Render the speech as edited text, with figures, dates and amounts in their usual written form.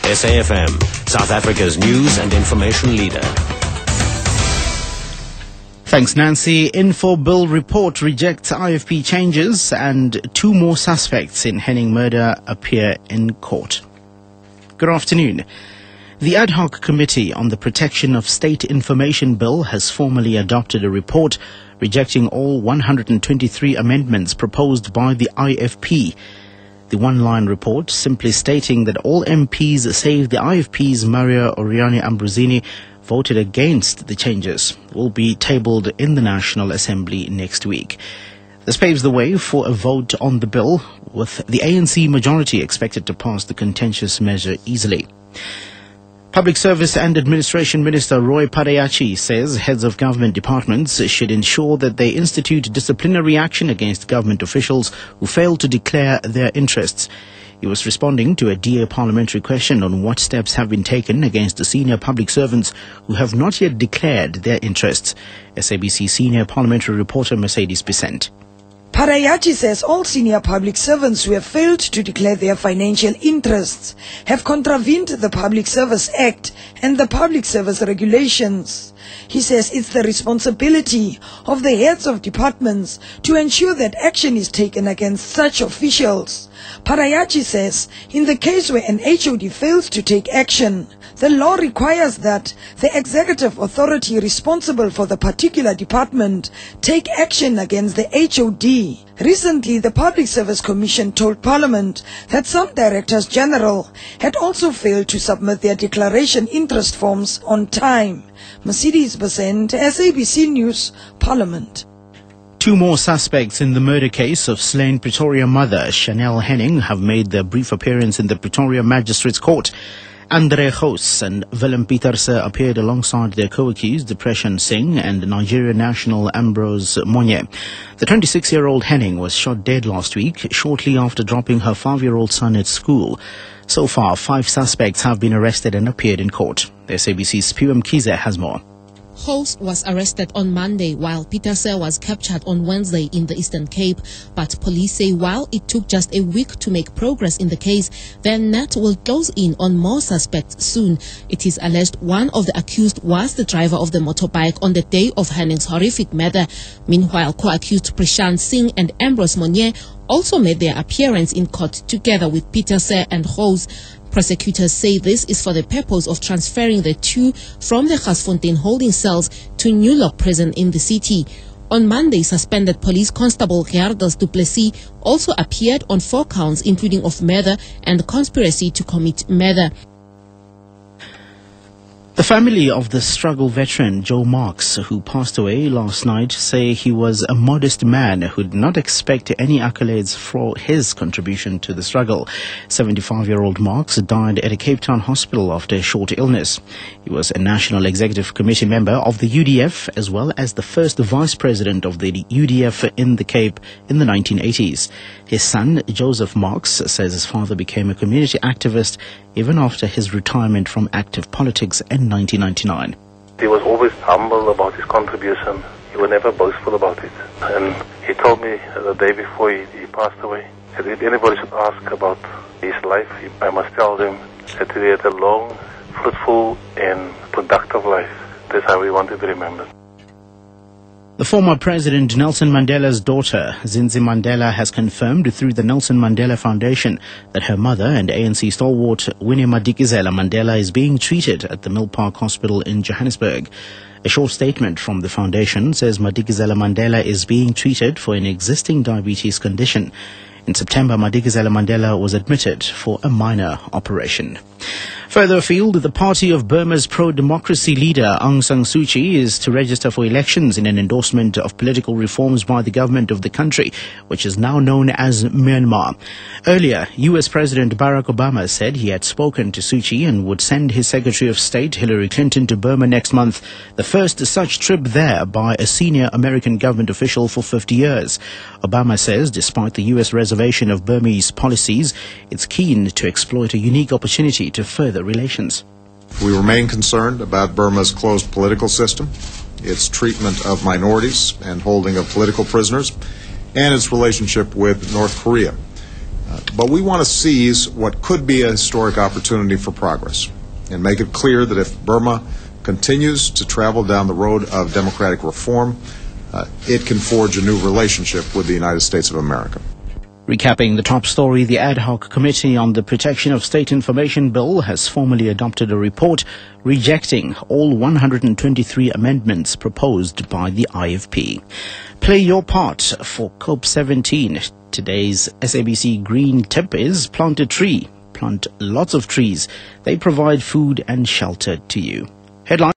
SAFM, South Africa's news and information leader. Thanks, Nancy. Info Bill report rejects IFP changes and 2 more suspects in Henning murder appear in court. Good afternoon. The ad hoc committee on the protection of state information bill has formally adopted a report rejecting all 123 amendments proposed by the IFP. The one-line report simply stating that all MPs save the IFP's Maria Oriani Ambrosini voted against the changes will be tabled in the National Assembly next week. This paves the way for a vote on the bill, with the ANC majority expected to pass the contentious measure easily. Public Service and Administration Minister Roy Parayachi says heads of government departments should ensure that they institute disciplinary action against government officials who fail to declare their interests. He was responding to a DA parliamentary question on what steps have been taken against the senior public servants who have not yet declared their interests. SABC senior parliamentary reporter Mercedes Besant. Parayachi says all senior public servants who have failed to declare their financial interests have contravened the Public Service Act and the Public Service Regulations. He says it's the responsibility of the heads of departments to ensure that action is taken against such officials. Parayachi says in the case where an HOD fails to take action, the law requires that the executive authority responsible for the particular department take action against the HOD. Recently, the Public Service Commission told Parliament that some Directors General had also failed to submit their declaration interest forms on time. Mercedes Besant, SABC News, Parliament. 2 more suspects in the murder case of slain Pretoria mother Chanel Henning have made their brief appearance in the Pretoria Magistrates Court. Andre Gous and Willem Pieterse appeared alongside their co-accused Depression Singh and Nigerian national Ambrose Monye. The 26-year-old Henning was shot dead last week, shortly after dropping her 5-year-old son at school. So far, 5 suspects have been arrested and appeared in court. The SABC's PM Kize has more. Gous was arrested on Monday while Pieterse was captured on Wednesday in the Eastern Cape. But police say while it took just a week to make progress in the case, their net will close in on more suspects soon. It is alleged one of the accused was the driver of the motorbike on the day of Henning's horrific murder. Meanwhile, co-accused Prashant Singh and Ambrose Monye also made their appearance in court together with Pieterse and Gous. Prosecutors say this is for the purpose of transferring the 2 from the Gasfontein holding cells to New Lock prison in the city. On Monday, suspended police constable Gerardas du Plessis also appeared on 4 counts, including of murder and conspiracy to commit murder. The family of the struggle veteran Joe Marks, who passed away last night, say he was a modest man who did not expect any accolades for his contribution to the struggle. 75-year-old Marks died at a Cape Town hospital after a short illness. He was a National Executive Committee member of the UDF, as well as the first vice president of the UDF in the Cape in the 1980s. His son, Joseph Marks, says his father became a community activist even after his retirement from active politics in 1999. He was always humble about his contribution. He was never boastful about it. And he told me the day before he passed away that if anybody should ask about his life, I must tell them that he had a long, fruitful and productive life. That's how we want to be remembered. The former President Nelson Mandela's daughter, Zinzi Mandela, has confirmed through the Nelson Mandela Foundation that her mother and ANC stalwart Winnie Madikizela Mandela is being treated at the Mill Park Hospital in Johannesburg. A short statement from the foundation says Madikizela Mandela is being treated for an existing diabetes condition. In September, Madikizela Mandela was admitted for a minor operation. Further afield, the party of Burma's pro-democracy leader Aung San Suu Kyi is to register for elections in an endorsement of political reforms by the government of the country, which is now known as Myanmar. Earlier, US President Barack Obama said he had spoken to Suu Kyi and would send his Secretary of State Hillary Clinton to Burma next month, the first such trip there by a senior American government official for 50 years. Obama says despite the US reservation of Burmese policies, it's keen to exploit a unique opportunity to further relations. We remain concerned about Burma's closed political system, its treatment of minorities and holding of political prisoners, and its relationship with North Korea. But we want to seize what could be a historic opportunity for progress and make it clear that if Burma continues to travel down the road of democratic reform, it can forge a new relationship with the United States of America. Recapping the top story, the ad hoc committee on the Protection of State Information Bill has formally adopted a report rejecting all 123 amendments proposed by the IFP. Play your part for COP17. Today's SABC Green tip is plant a tree. Plant lots of trees. They provide food and shelter to you. Headline.